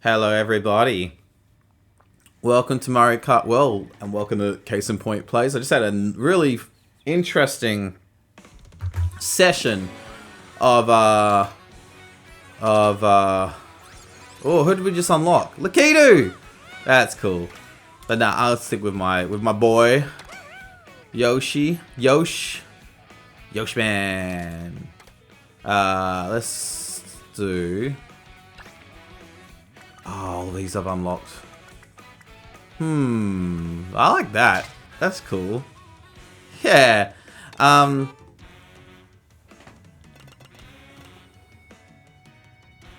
Hello, everybody. Welcome to Mario Kart World, and welcome to Case in Point Plays. I just had a really interesting session of oh, who did we just unlock? Lakitu. That's cool. But nah, I'll stick with my boy Yoshi man. Let's do. Oh, these I've unlocked. I like that. That's cool. Yeah.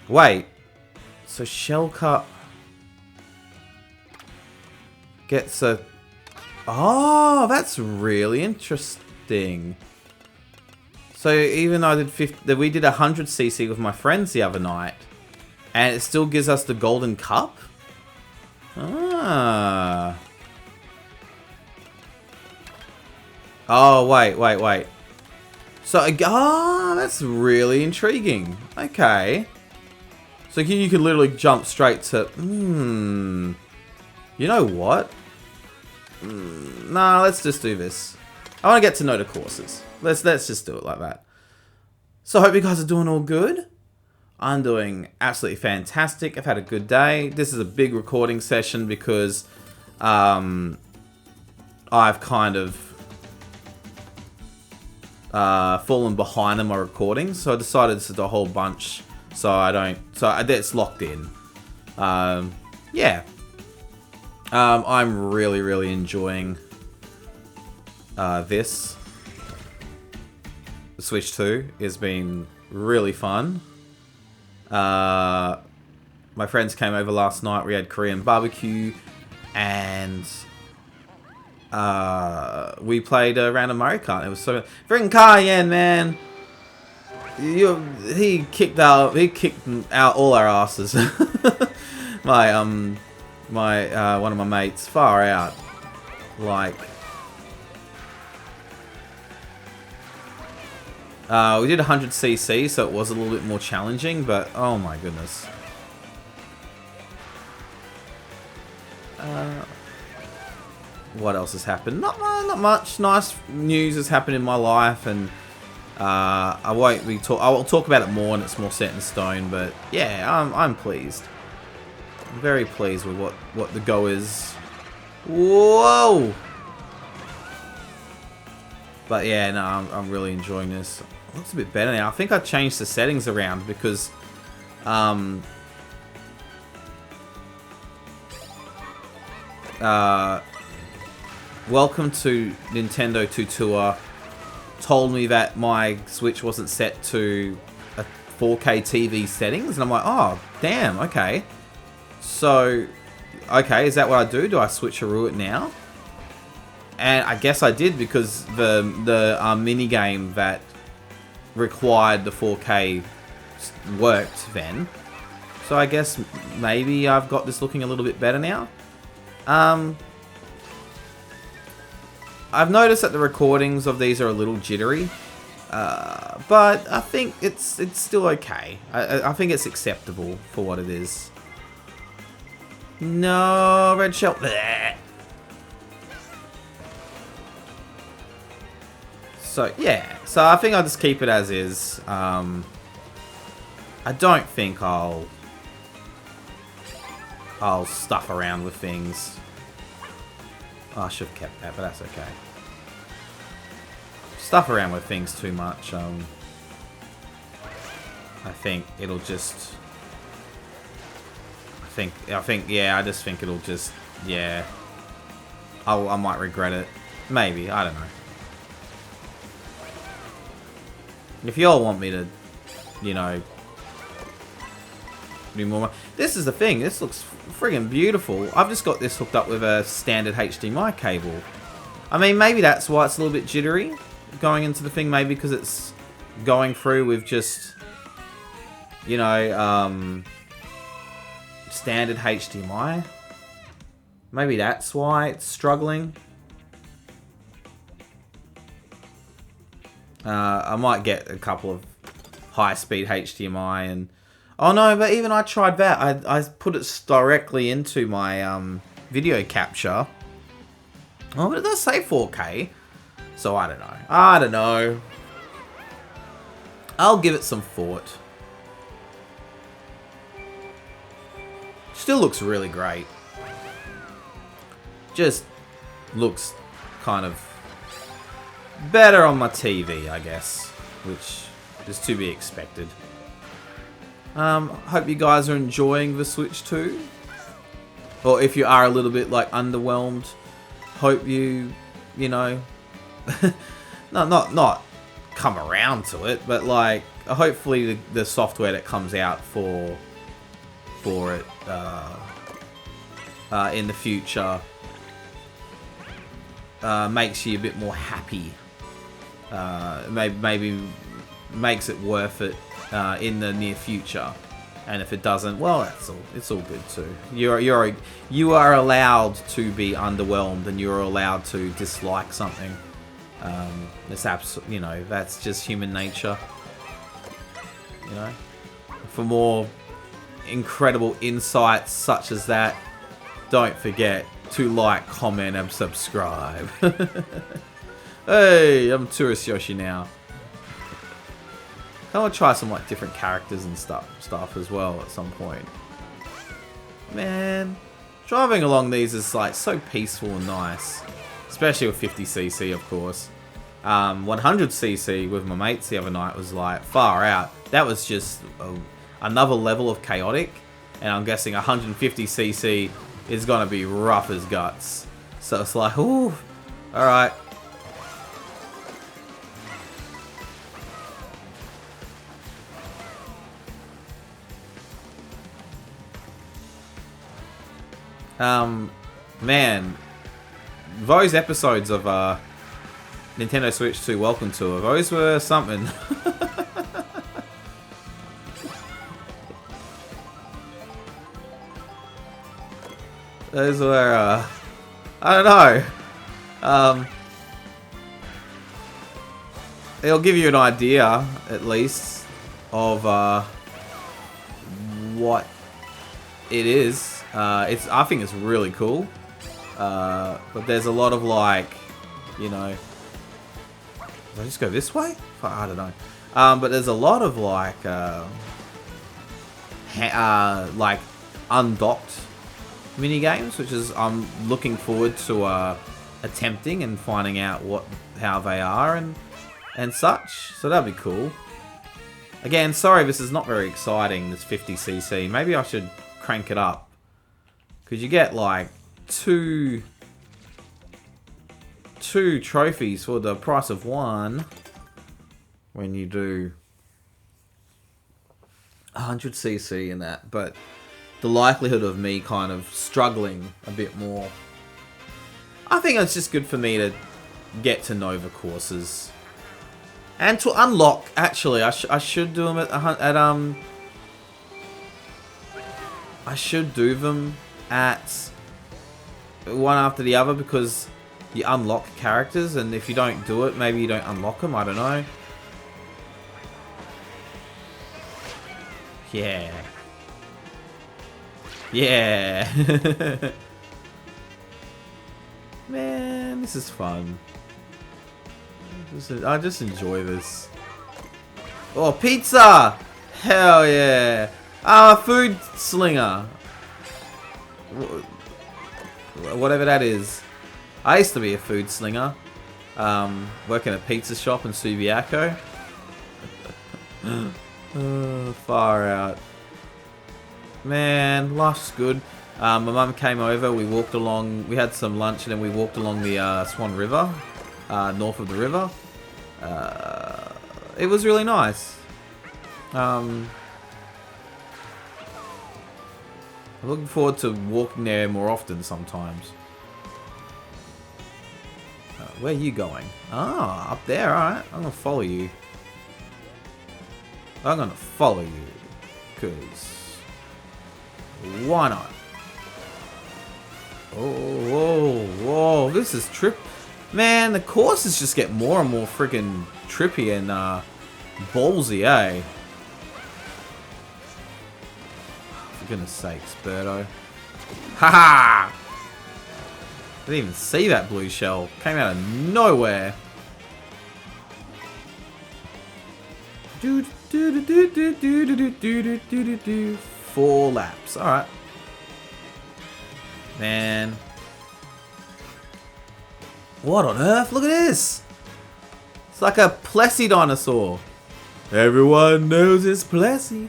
Wait. So Shell Cup gets a... Oh, that's really interesting. So even though we did 100cc with my friends the other night, and it still gives us the golden cup? Ah. Oh, wait. So, that's really intriguing. Okay. So you could literally jump straight to... You know what? Nah, let's just do this. I want to get to know the courses. Let's just do it like that. So I hope you guys are doing all good. I'm doing absolutely fantastic. I've had a good day. This is a big recording session because I've kind of fallen behind on my recordings. So I decided to do a whole bunch so it's locked in. Yeah. I'm really enjoying this. Switch 2 has been really fun. My friends came over last night. We had Korean barbecue, and we played a round of Mario Kart. It was so freaking Cayenne, man. He kicked out all our asses. my one of my mates, far out, like. We did 100cc, so it was a little bit more challenging, but oh my goodness. What else has happened? Not much. Nice news has happened in my life, and I will talk about it more, and it's more set in stone. But yeah, I'm pleased. I'm very pleased with what the go is. Whoa! But yeah, no, I'm really enjoying this. It looks a bit better now. I think I changed the settings around because Welcome to Nintendo Tutor told me that my Switch wasn't set to a 4K TV settings, and I'm like, oh, damn, okay. So, okay, is that what I do? Do I switcheroo it now? And I guess I did, because the mini game that required the 4K worked then. So I guess maybe I've got this looking a little bit better now. I've noticed that the recordings of these are a little jittery, but I think it's still okay. I think it's acceptable for what it is. No, red shell. Bleh. So, yeah. So, I think I'll just keep it as is. I don't think I'll stuff around with things. Oh, I should have kept that, but that's okay. Stuff around with things too much. I think it'll just... I just think it'll just... Yeah. I might regret it. Maybe. I don't know. If y'all want me to, you know, do more... This is the thing. This looks friggin' beautiful. I've just got this hooked up with a standard HDMI cable. I mean, maybe that's why it's a little bit jittery going into the thing. Maybe because it's going through with just, you know, standard HDMI. Maybe that's why it's struggling. I might get a couple of high-speed HDMI, and Oh no, but even I tried that. I put it directly into my video capture. Oh, but it does say 4K. So I don't know. I don't know. I'll give it some thought. Still looks really great. Just looks kind of better on my TV, I guess, which is to be expected. Hope you guys are enjoying the Switch 2. Or if you are a little bit like underwhelmed, hope you know, not come around to it, but like hopefully the software that comes out for it in the future makes you a bit more happy. Maybe makes it worth it in the near future. And if it doesn't, well, it's all good too. You are allowed to be underwhelmed, and you're allowed to dislike something. That's just human nature. You know, for more incredible insights such as that, don't forget to like, comment, and subscribe. Hey, I'm Tourist Yoshi now. I want to try some like different characters and stuff as well at some point. Man, driving along these is like so peaceful and nice, especially with 50cc, of course. 100cc with my mates the other night was like far out. That was just another level of chaotic, and I'm guessing 150cc is gonna be rough as guts. So it's like, ooh, all right. Man, those episodes of Nintendo Switch 2 Welcome Tour, those were something. Those were, I don't know. It'll give you an idea, at least, of what it is. I think it's really cool. But there's a lot of like, you know, did I just go this way? I don't know. But there's a lot of like undocked mini games, which is I'm looking forward to attempting and finding out how they are and such. So that'd be cool. Again, sorry, this is not very exciting. This 50cc. Maybe I should crank it up, because you get like two trophies for the price of one when you do 100cc in that. But the likelihood of me kind of struggling a bit more, I think it's just good for me to get to know the courses and to unlock. Actually, I should do them I should do them at one after the other, because you unlock characters, and if you don't do it, maybe you don't unlock them. I don't know. Yeah. Yeah. Man, this is fun. I just enjoy this. Oh, pizza! Hell yeah! Food slinger. Whatever that is. I used to be a food slinger. Working a pizza shop in Subiaco. Far out. Man, life's good. My mum came over, we walked along, we had some lunch, and then we walked along the Swan River, north of the river. It was really nice. I'm looking forward to walking there more often sometimes. Where are you going? Ah, up there, alright. I'm gonna follow you. I'm gonna follow you, because why not? Oh, whoa, whoa, this is trip. Man, the courses just get more and more freaking trippy and ballsy, eh? For goodness sakes, Birdo. Haha! Didn't even see that blue shell. Came out of nowhere. Do do do do do do do do do do do. 4 laps. All right. Man. What on earth? Look at this. It's like a Plessy dinosaur. Everyone knows it's Plessy.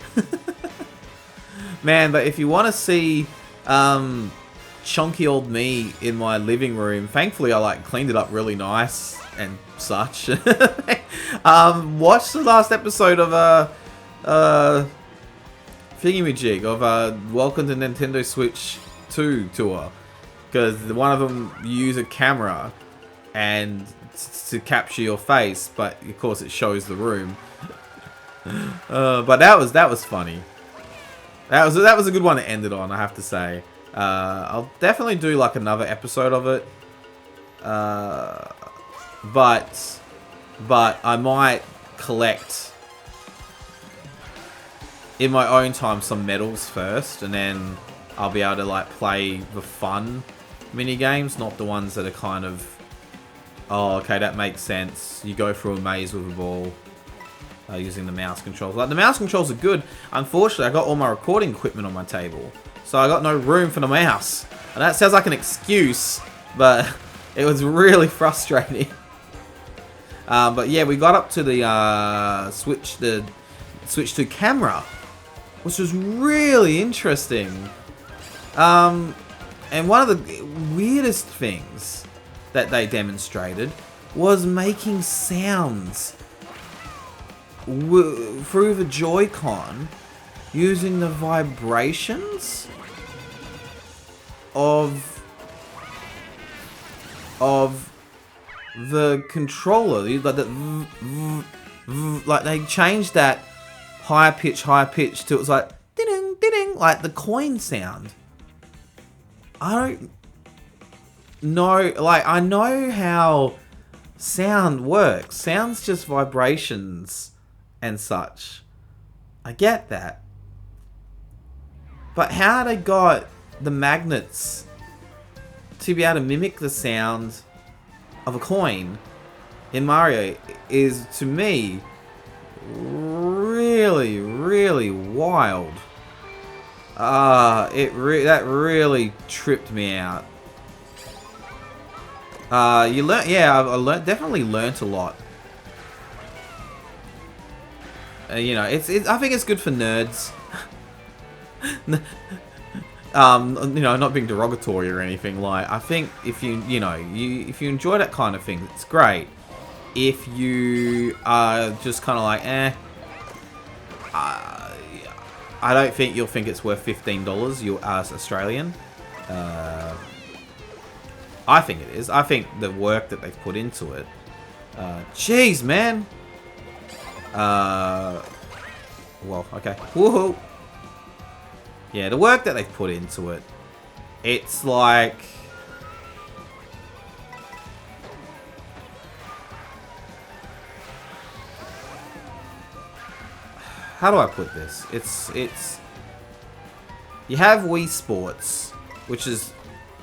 Man, but if you want to see chunky old me in my living room, thankfully I like cleaned it up really nice and such. Watch the last episode of Thingamajig of Welcome to Nintendo Switch 2 tour, because one of them you use a camera and to capture your face, but of course it shows the room. But that was funny. That was a good one to end it on, I have to say. I'll definitely do like another episode of it. But I might collect in my own time some medals first, and then I'll be able to like play the fun mini games, not the ones that are kind of, oh, okay, that makes sense. You go through a maze with a ball using the mouse controls. Like, the mouse controls are good. Unfortunately, I got all my recording equipment on my table, so I got no room for the mouse. And that sounds like an excuse, but it was really frustrating. But yeah, we got up to the Switch 2 camera, which was really interesting. And one of the weirdest things that they demonstrated was making sounds through the Joy-Con using the vibrations of the controller. Like they changed that higher pitch to, it was like ding ding, like the coin sound. I don't know, like, I know how sound works. Sound's just vibrations and such. I get that. But how they got the magnets to be able to mimic the sound of a coin in Mario is, to me, really, really wild. That really tripped me out. You learn, yeah, I definitely learnt a lot. You know, I think it's good for nerds. You know, not being derogatory or anything. Like, I think if you enjoy that kind of thing, it's great. If you are just kind of like, I don't think you'll think it's worth $15. You as Australian. I think it is. I think the work that they've put into it. Jeez, man. Well, okay. Woohoo. Yeah, the work that they've put into it. It's like, how do I put this? It's you have Wii Sports, which is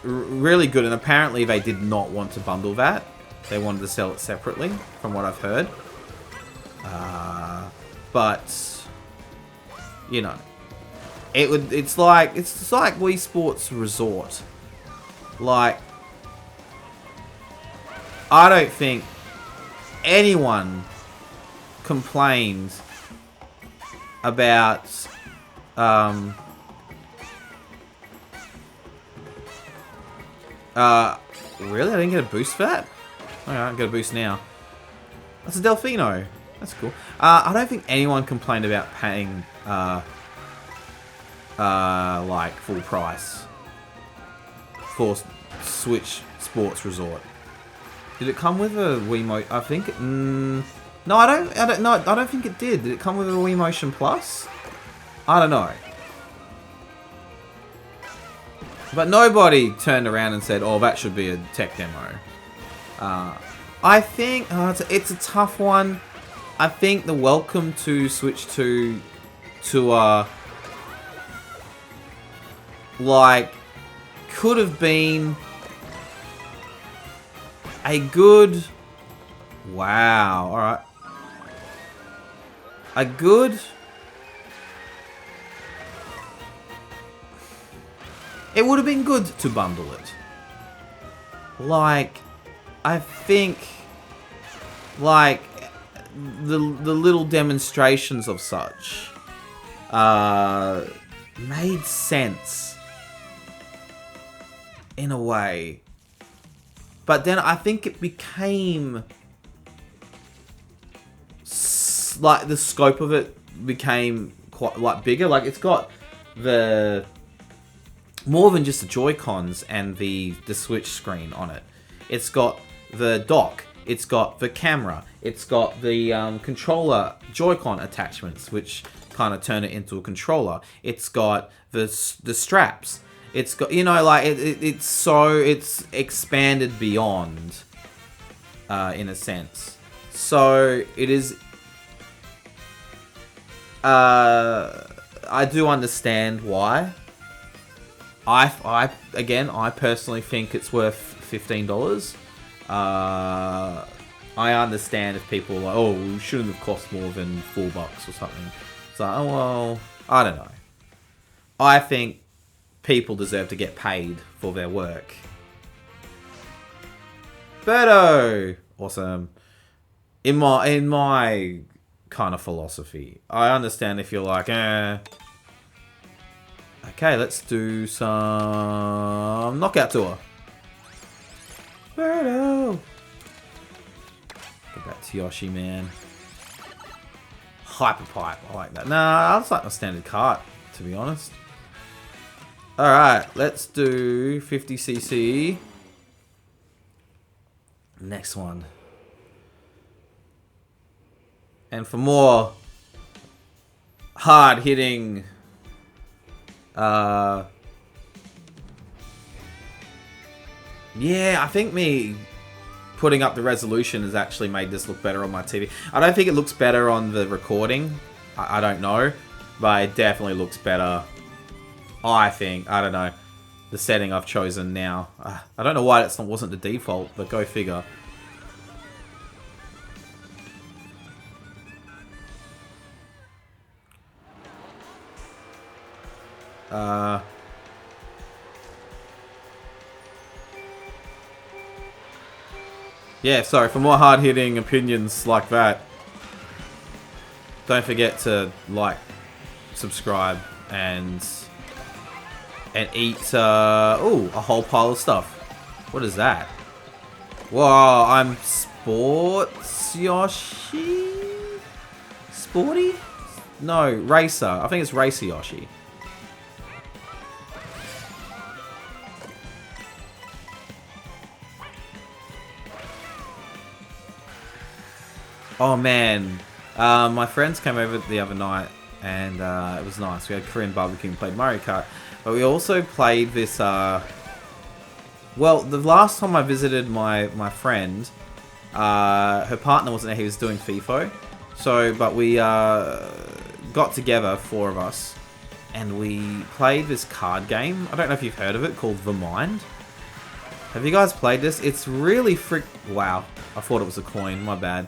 really good, and apparently they did not want to bundle that. They wanted to sell it separately, from what I've heard. But you know, it's like Wii Sports Resort. Like, I don't think anyone complained about really? I didn't get a boost for that? Okay, I don't get a boost now. That's a Delfino. That's cool. I don't think anyone complained about paying like full price for Switch Sports Resort. Did it come with a Wii Mo? I think. No, I don't think it did. Did it come with a Wii Motion Plus? I don't know. But nobody turned around and said, "Oh, that should be a tech demo." I think it's a tough one. I think the Welcome to Switch 2 tour like, could have been a good... Wow, alright. A good... It would have been good to bundle it. Like, I think... Like, the little demonstrations of such made sense in a way, but then I think it became like the scope of it became quite like bigger. Like it's got the more than just the Joy-Cons and the Switch screen on it. It's got the dock. It's got the camera. It's got the controller Joy-Con attachments, which kind of turn it into a controller. It's got the straps. It's got, you know, like it's expanded beyond, in a sense. So it is. I do understand why. I personally think it's worth $15. I understand if people are like, oh, it shouldn't have cost more than $4 or something. It's like, oh, well, I don't know. I think people deserve to get paid for their work. Birdo! Awesome. In my kind of philosophy, I understand if you're like, okay, let's do some Knockout Tour. Birdo! Go back to Yoshi, man. Hyper Pipe, I like that. Nah, I just like my standard cart, to be honest. Alright, let's do 50cc. Next one. And for more hard-hitting... yeah, I think me putting up the resolution has actually made this look better on my TV. I don't think it looks better on the recording. I don't know. But it definitely looks better. I think. I don't know. The setting I've chosen now. I don't know why it wasn't the default, but go figure. Yeah, sorry, for more hard-hitting opinions like that, don't forget to like, subscribe, and eat, ooh, a whole pile of stuff. What is that? Whoa, I'm Sports Yoshi? Sporty? No, Racer. I think it's Racer Yoshi. Oh man, my friends came over the other night and it was nice. We had Korean barbecue and played Mario Kart. But we also played this, well, the last time I visited my friend, her partner wasn't there, he was doing FIFO. So, but we got together, 4 of us, and we played this card game. I don't know if you've heard of it, called The Mind. Have you guys played this? It's really wow, I thought it was a coin, my bad.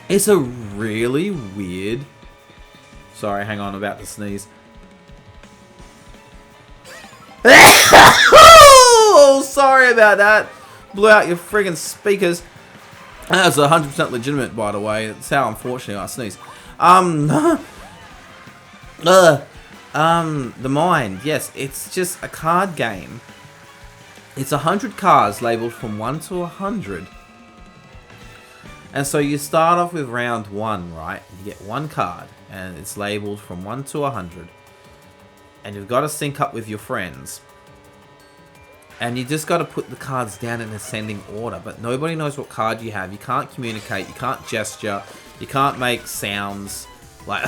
It's a really weird... Sorry, hang on, I'm about to sneeze. Oh, sorry about that. Blew out your friggin' speakers. That was 100% legitimate, by the way. That's how unfortunately I sneeze. The Mind. Yes, it's just a card game. It's 100 cards labeled from 1 to 100. And so you start off with round 1, right? You get 1 card, and it's labeled from 1 to 100. And you've got to sync up with your friends. And you just got to put the cards down in ascending order. But nobody knows what card you have. You can't communicate. You can't gesture. You can't make sounds like,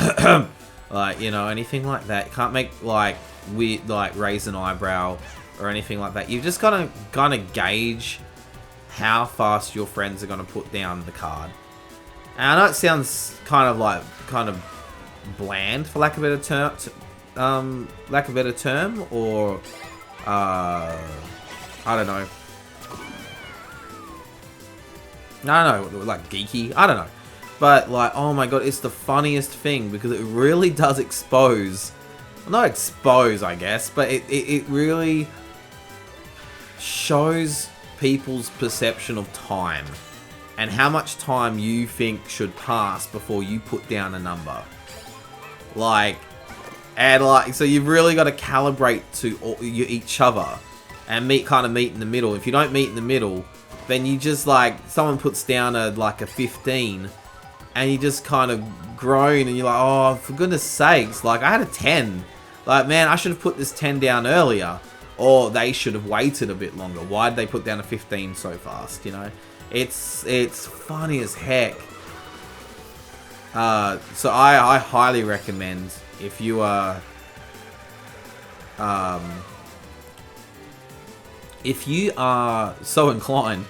like, you know, anything like that. You can't make, like, weird, like, raise an eyebrow or anything like that. You've just got to kind of gauge how fast your friends are going to put down the card. And I know it sounds kind of bland, for lack of a better term, lack of a better term, or I don't know. I don't know, like geeky. I don't know, but like, oh my god, it's the funniest thing because it really does expose. Not expose, I guess, but it really shows people's perception of time and how much time you think should pass before you put down a number. Like, and like, so you've really got to calibrate to each other and meet in the middle. If you don't meet in the middle, then you just like, someone puts down a 15 and you just kind of groan and you're like, oh, for goodness sakes, like I had a 10. Like, man, I should have put this 10 down earlier. Or they should have waited a bit longer. Why'd they put down a 15 so fast, you know? It's funny as heck. So I highly recommend, if you are... if you are so inclined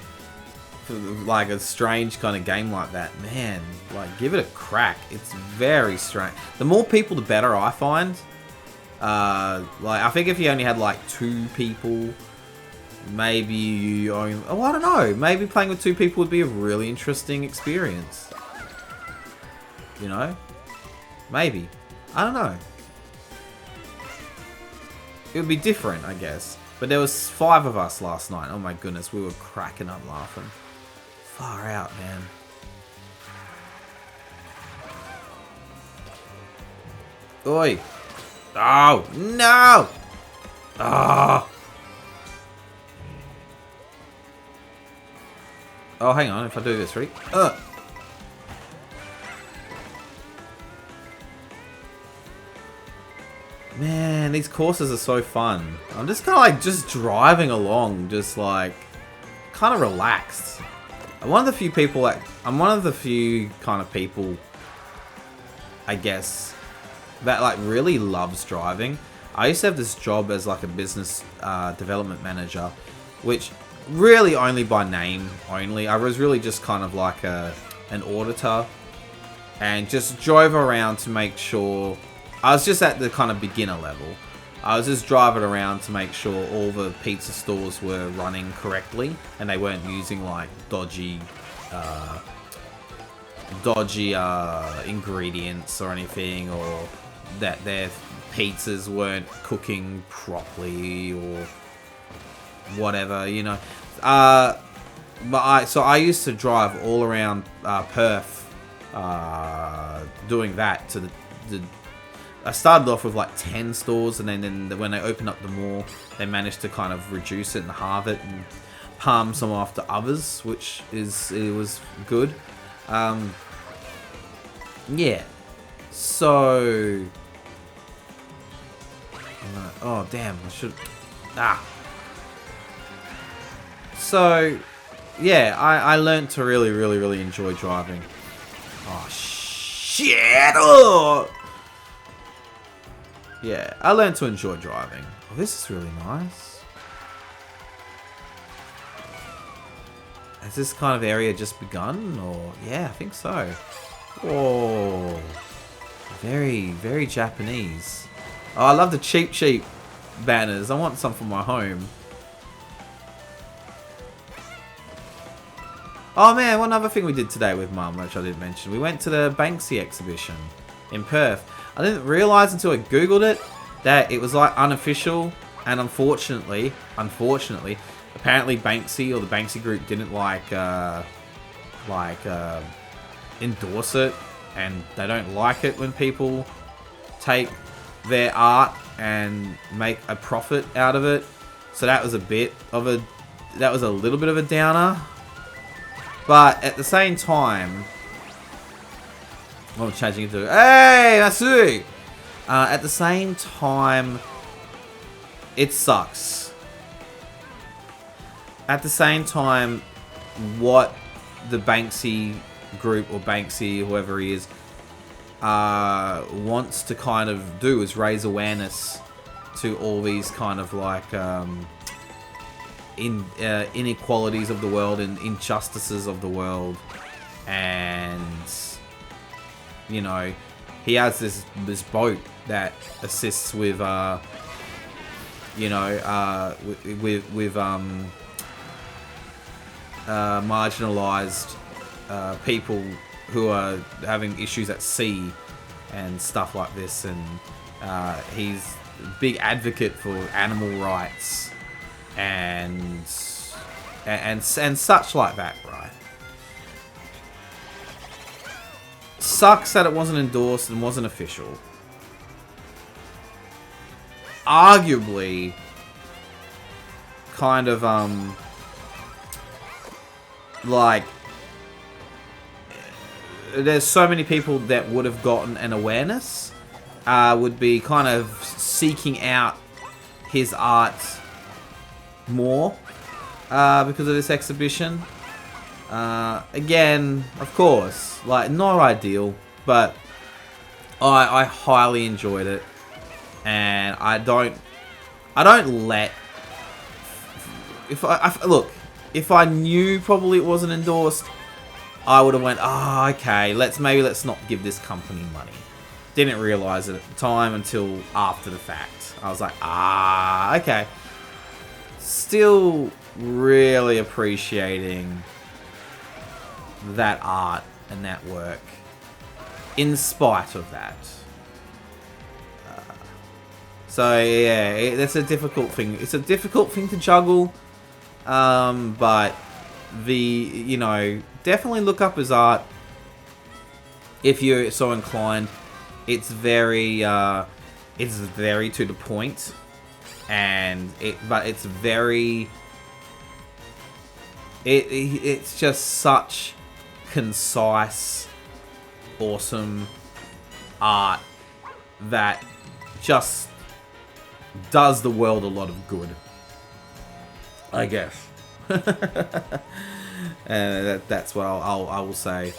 for like a strange kind of game like that, man, like give it a crack. It's very strange. The more people, the better, I find. Like, I think if you only had like 2 people, maybe you only, oh, I don't know, maybe playing with 2 people would be a really interesting experience. You know? Maybe. I don't know. It would be different, I guess. But there was 5 of us last night. Oh my goodness, we were cracking up laughing. Far out, man. Oi! Oh, no! Oh. Oh, hang on, if I do this, right? Man, these courses are so fun. I'm just kind of like, just driving along, just like, kind of relaxed. I'm one of the few people that, kind of people, I guess, that like really loves driving. I used to have this job as like a business development manager, which really only by name only. I was really just kind of like an auditor and just drove around to make sure. I was just at the kind of beginner level. I was just driving around to make sure all the pizza stores were running correctly and they weren't using like dodgy ingredients or anything, or that their pizzas weren't cooking properly or whatever, you know. But I used to drive all around Perth, doing that. I started off with like 10 stores, and then when they opened up the mall, they managed to kind of reduce it and halve it and palm some off to others, which was good. Yeah. So, oh damn, I should. So, yeah, I learned to really enjoy driving. Oh shit! Oh! Yeah, I learned to enjoy driving. Oh, this is really nice. Has this kind of area just begun? Or yeah, I think so. Whoa. Very Japanese. Oh, I love the cheap banners. I want some for my home. Oh man, one other thing we did today with Mum, which I didn't mention. We went to the Banksy exhibition in Perth. I didn't realise until I googled it that it was like unofficial, and unfortunately, apparently Banksy or the Banksy group didn't endorse it, and they don't like it when people take their art and make a profit out of it. So that was a little bit of a downer. But at the same time, I'm changing it to, hey, Masu! At the same time, it sucks. At the same time, what the Banksy group, or Banksy, whoever he is, wants to kind of do is raise awareness to all these kind of like inequalities of the world and injustices of the world. And, you know, he has this boat that assists with marginalized people who are having issues at sea and stuff like this, and he's a big advocate for animal rights and such like that, right? Sucks that it wasn't endorsed and wasn't official. Arguably, kind of like, there's so many people that would have gotten an awareness, would be kind of seeking out his art more because of this exhibition. Again, of course, like, not ideal, but I highly enjoyed it, and I don't let, if I knew probably it wasn't endorsed, I would have went, okay, let's not give this company money. Didn't realize it at the time until after the fact. I was like, okay. Still really appreciating that art and that work in spite of that. So yeah, that's a difficult thing. It's a difficult thing to juggle, but definitely look up his art if you're so inclined. It's very to the point, but it's very, it's just such concise, awesome art that just does the world a lot of good, I guess. And that's what I will say.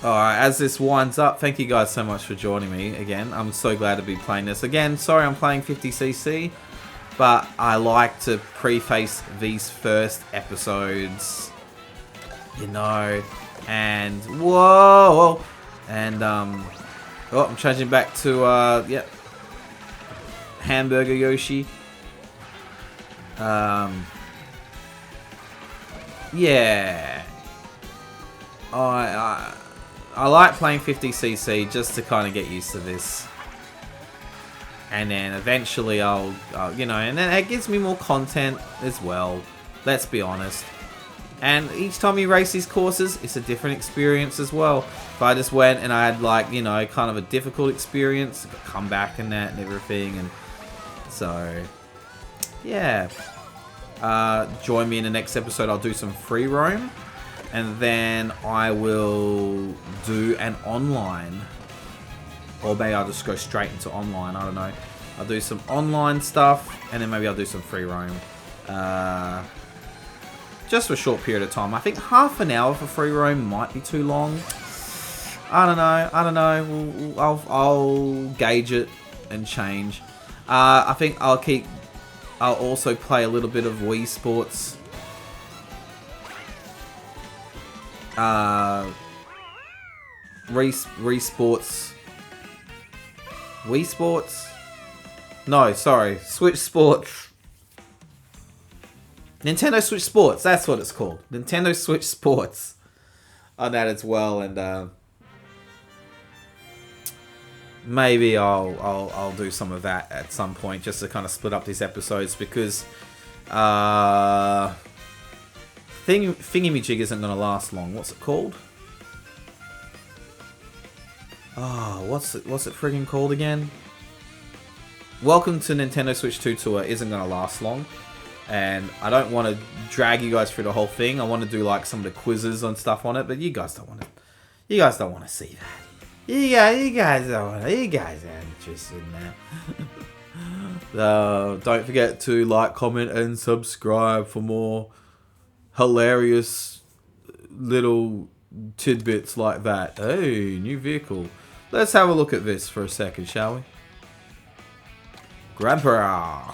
Alright, as this winds up, thank you guys so much for joining me again. I'm so glad to be playing this again. Sorry I'm playing 50cc, but I like to preface these first episodes, and whoa, and I'm changing back to Hamburger Yoshi. Yeah, I like playing 50cc just to kind of get used to this, and then eventually I'll and then it gives me more content as well. Let's be honest. And each time you race these courses, it's a different experience as well. If I just went and I had kind of a difficult experience, I could come back and that and everything, and so yeah. Join me in the next episode. I'll do some free roam, and then I will do an online, or maybe I'll just go straight into online. I don't know. I'll do some online stuff, and then maybe I'll do some free roam. Just for a short period of time. I think half an hour for free roam might be too long. I don't know. I'll gauge it and change. I think I'll also play a little bit of Wii Sports. Wii Sports? No, sorry. Switch Sports. Nintendo Switch Sports. That's what it's called. Nintendo Switch Sports. On that as well, and maybe I'll do some of that at some point, just to kind of split up these episodes, because Thingamajig isn't going to last long. What's it called? What's it friggin' called again? Welcome to Nintendo Switch 2 Tour isn't going to last long, and I don't want to drag you guys through the whole thing. I want to do like some of the quizzes and stuff on it, but you guys don't want to see that. You guys aren't interested in that. Don't forget to like, comment, and subscribe for more hilarious little tidbits like that. Hey, new vehicle. Let's have a look at this for a second, shall we? Grandpa.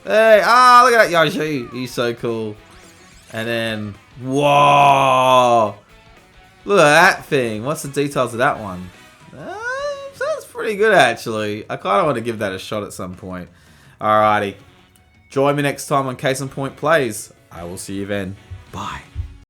Hey, look at that Yoshi. He's so cool. And then, whoa. Look at that thing. What's the details of that one? Sounds pretty good, actually. I kind of want to give that a shot at some point. Alrighty. Join me next time on Case in Point Plays. I will see you then. Bye.